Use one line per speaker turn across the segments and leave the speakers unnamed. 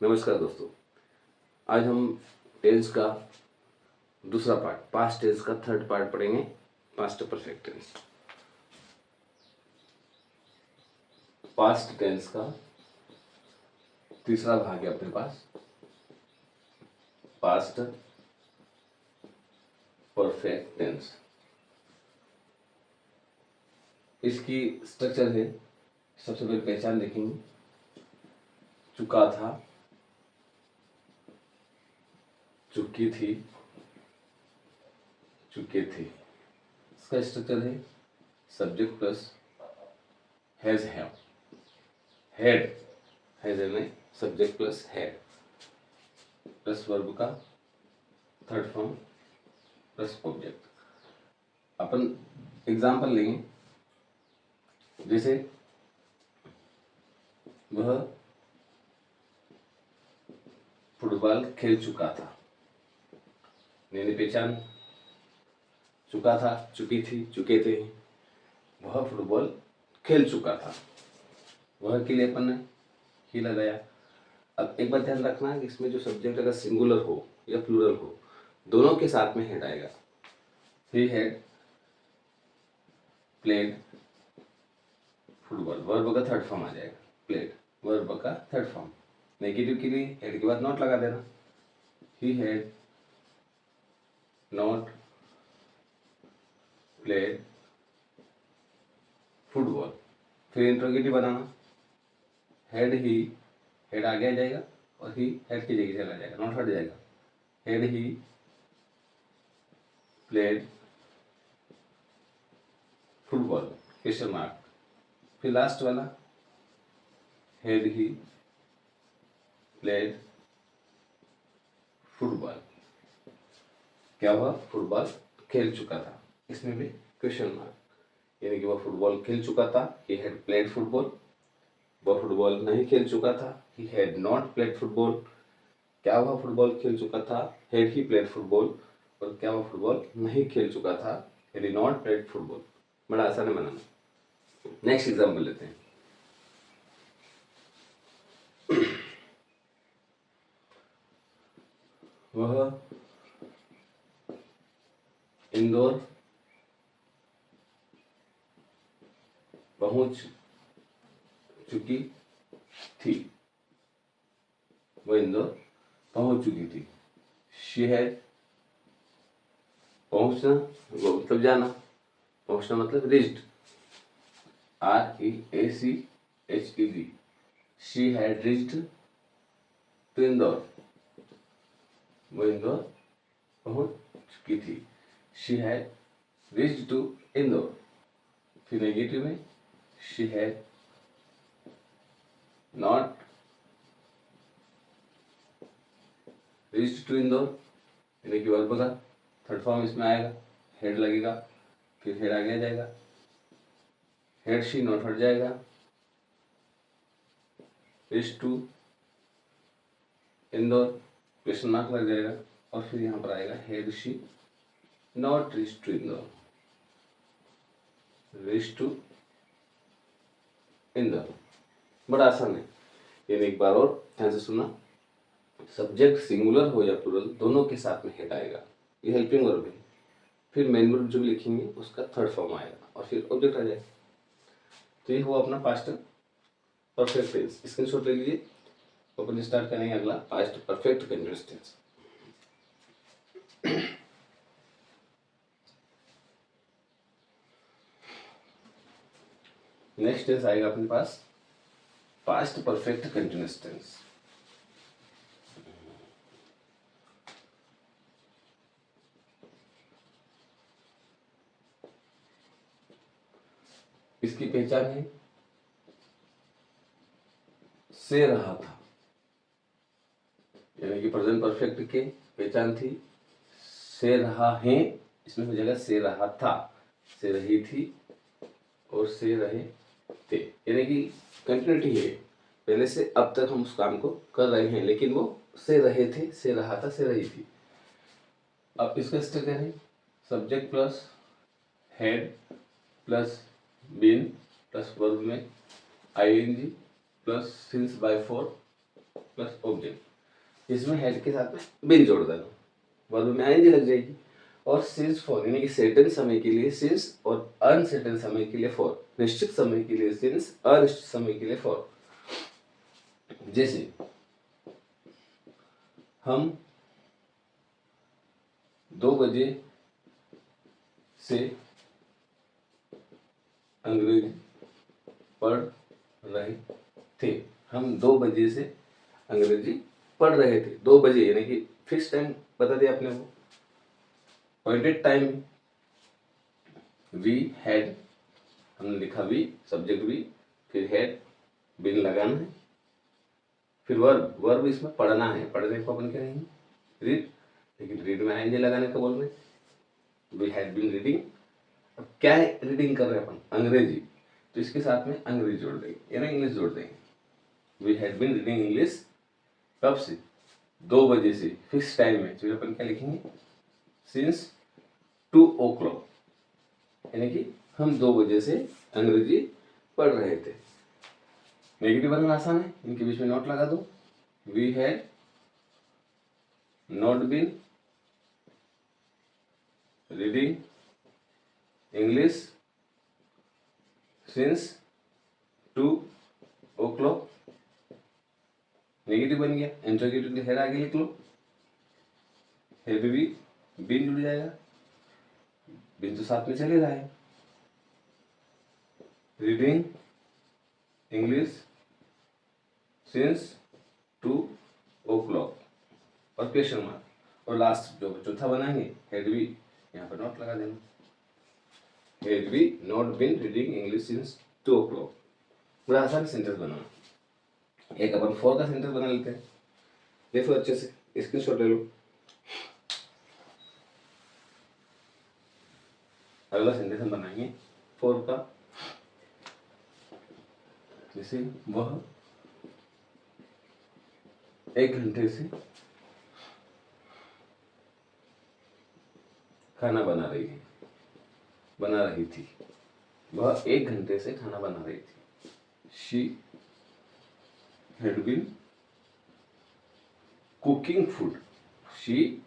नमस्कार दोस्तों। आज हम टेंस का दूसरा पार्ट, पास्ट टेंस का थर्ड पार्ट पढ़ेंगे, past perfect tense. Past tense का तीसरा भाग है अपने पास, पास्ट परफेक्ट टेंस। इसकी स्ट्रक्चर है, सबसे पहले पहचान देखेंगे, चुका था, चुकी थी, चुके थे। इसका स्ट्रक्चर है subject plus has have, had, has में subject plus had plus verb का थर्ड फॉर्म प्लस ऑब्जेक्ट। अपन एग्जाम्पल लेंगे, जैसे वह फुटबॉल खेल चुका था। मैंने पहचान, चुका था, चुकी थी, चुके थे। वह फुटबॉल खेल चुका था, वह के लिए अपन ने ही लगाया। अब एक बात ध्यान रखना कि इसमें जो सब्जेक्ट अगर सिंगुलर हो या प्लूरल हो, दोनों के साथ में हेड आएगा। He had played football, verb का थर्ड फॉर्म आ जाएगा। प्लेड वर्ब का थर्ड फॉर्म। नेगेटिव के लिए हेड के बाद नॉट लगा देना। He had not played football. फिर इंट्रोगेटिव बनाना, हैड ही, हेड आगे आ जाएगा और ही हेड की जगह चला जाएगा, नॉट हट जाएगा। Had he played football, question mark. फिर लास्ट वाला, हैड ही प्लेड फुटबॉल, क्या हुआ, फुटबॉल खेल चुका था। इसमें भी क्वेश्चन मार्क, यानी कि वह फुटबॉल खेल चुका था, ही हैड प्लेड फुटबॉल। वह फुटबॉल नहीं खेल चुका था, ही हैड नॉट प्लेड फुटबॉल। क्या वह फुटबॉल खेल चुका था, हैड ही प्लेड फुटबॉल। और क्या वह फुटबॉल नहीं खेल चुका था, had he not played football. बड़ा आसान है बनाना। नेक्स्ट एग्जाम्पल लेते हैं। वह इंदौर पहुंच चुकी थी, वह इंदौर पहुंच चुकी थी। शी हैड, पहुंचना वो मतलब जाना, पहुंचना मतलब reached, REACHED। She had reached to Indore, वो इंदौर पहुंच चुकी थी। She had reached to Indore. फिर नेगेटिव में, she had not reached to Indore, यानी कि वर्ब का थर्ड फॉर्म इसमें आएगा, हेड लगेगा, फिर हेड आगे आ जाएगा, हेड शी नॉट हट जाएगा, reach to Indore question mark लग जाएगा, और फिर यहाँ पर आएगा had she not reach to Indore, reach to Indore. बड़ा आसान है, यानी एक बार और ध्यान से सुनना, सब्जेक्ट सिंगुलर हो या प्लूरल, दोनों के साथ में हेड आएगा, ये हेल्पिंग वर्ब है। फिर मेन वर्ब जो भी लिखेंगे उसका थर्ड फॉर्म आएगा और फिर ऑब्जेक्ट आ जाएगा। तो ये हुआ अपना पास्ट परफेक्ट टेंस। स्क्रीनशॉट ले लीजिए, अपन स्टार्ट करेंगे अगला past perfect continuous tense. Next tense आएगा अपने पास पास्ट परफेक्ट कंटीन्यूअस टेंस। इसकी पहचान है से रहा था, यानी कि प्रेजेंट परफेक्ट के पहचान थी से रहा है, इसमें हो जाएगा से रहा था, से रही थी और से रहे थे, यानी कि कंटिन्यूटी है, पहले से अब तक हम उस काम को कर रहे हैं, लेकिन वो से रहे थे, से रहा था, से रही थी। अब इसका स्ट्रक्चर है subject plus had plus been plus verb में ING plus since by for plus object, इसमें हेड के साथ में बिन जोड़ देना, वर्ब में आईएनजी लग जाएगी। और सिंस फॉर यानी कि सर्टेन समय के लिए सिंस और अनसर्टेन समय के लिए फॉर, निश्चित समय के लिए सिंस, अनिश्चित समय के लिए फॉर। जैसे हम 2 बजे से अंग्रेजी पढ़ रहे थे, हम 2 बजे से अंग्रेजी पढ़ रहे थे। 2 बजे यानी कि फिक्स टाइम बता दिया आपने वो, पॉइंटेड टाइम। वी हैड, हमने लिखा वी, सब्जेक्ट वी, फिर हैड, बिन लगाना है, फिर वर्ब, वर्ब इसमें पढ़ना है, पढ़ने को अपन क्या कहेंगे रीड, लेकिन रीड में आएंगे लगाने का बोल रहे, वी हैड बीन रीडिंग। अब क्या है रीडिंग कर रहे हैं अपन, अंग्रेजी, तो इसके साथ में अंग्रेजी जोड़ देंगे यानी इंग्लिश जोड़ देंगे। We had been reading English, कब से, 2 बजे से, फिक्स टाइम में, तो अपन क्या लिखेंगे सिंस 2 o'clock, यानी कि हम 2 बजे से अंग्रेजी पढ़ रहे थे। नेगेटिव बनना आसान है, इनके बीच में नोट लगा दो, we had not been reading English since 2 o'clock। Negative बन गया, इंट्रोगेटिव के हेड आगे लिख लो, हेड भी बीन जुड़ जाएगा, बीन तो साथ में चले रहा है, रीडिंग इंग्लिश सिंस 2 o'clock और क्वेश्चन मार्क, और लास्ट जो चौथा बनाएंगे हेड भी, यहाँ पर नोट लगा देना, हेड भी not been reading English since 2 o'clock। बड़ा आसान सेंटेंस बनाना। एक अपन फॉर का सेंटेंस बना लेते हैं, देखो अच्छे से स्क्रीनशॉट ले लो। अगला सेंटेंस हम बनाएंगे फॉर का, जैसे वह 1 घंटे से खाना बना रही थी, वह 1 घंटे से खाना बना रही थी। She had been cooking food, she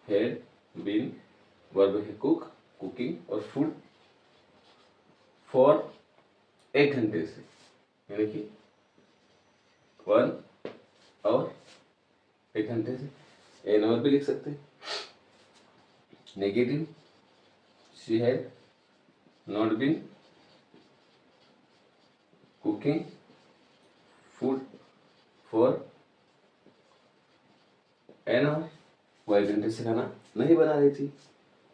had been, verb है कुक, कुकिंग और फूड, फॉर 1 घंटे से, यानी कि 1 और 1 घंटे से, एन और भी लिख सकते हैं। Negative, she had not been cooking food for an hour, वो 1 घंटे से खाना नहीं बना रही थी।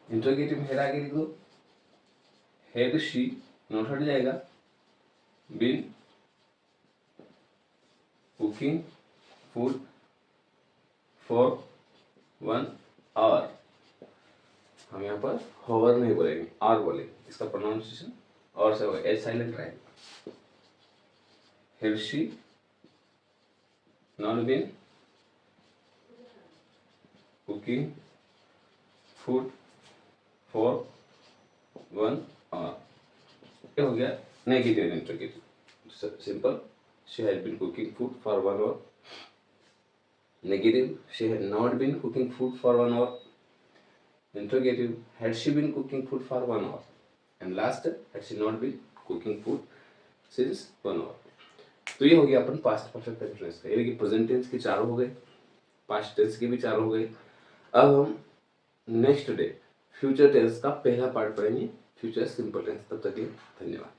इंट्रोगेटिव हेड आगे लिख दो, हैड शी, नॉट हट जाएगा, been cooking food for 1 hour. हम यहाँ पर होवर नहीं बोलेंगे, आर बोलेंगे, इसका प्रोनाउंसिएशन और से होगा, एच साइलेंट रहेगा। Had she not been cooking food for 1 hour, ये हो गया negative interrogative. Simple, she had been cooking food for 1 hour, negative, she had not been cooking food for 1 hour, interrogative, had she been cooking food for 1 hour, and last, had she not been cooking food since 1 hour। तो ये हो गया अपन past perfect continuous का, यानी कि present tense के 4 हो गए, पास्ट टेंस के भी 4 हो गए। अब हम नेक्स्ट डे फ्यूचर टेंस का पहला पार्ट पढ़ेंगे, फ्यूचर सिंपल टेंस। तब तक के लिए धन्यवाद।